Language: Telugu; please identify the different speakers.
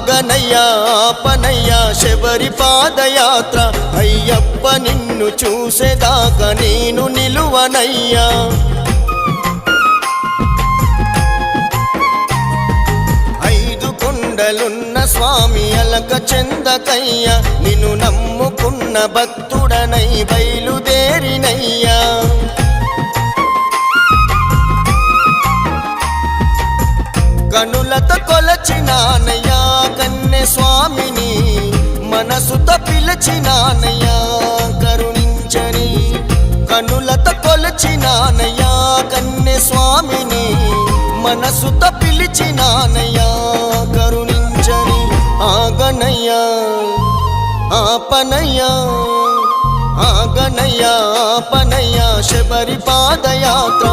Speaker 1: ఆగనయ్యా ఆపనయ్యా శబరి పాదయాత్ర అయ్యప్ప నిన్ను చూసేదాకా నేను నిలువనయ్యా ఐదు కొండలున్న స్వామి అలక చెందకయ్యా నిన్ను నమ్ముకున్న భక్తుడనై బయలుదేరినయ్యా కనులతో కొలచినానయ్యా కన్నె స్వామిని మనసుతో పిలిచినానయ్యా కరుణించని కనులతో కొలచినానయ్యా కన్నె స్వామిని మనసుతో పిలిచినానయ్యా కరుణించని ఆగనయ్యా ఆపనయ్యా ఆగనయ్యా ఆపనయ్యా శబరి పాదయాత్ర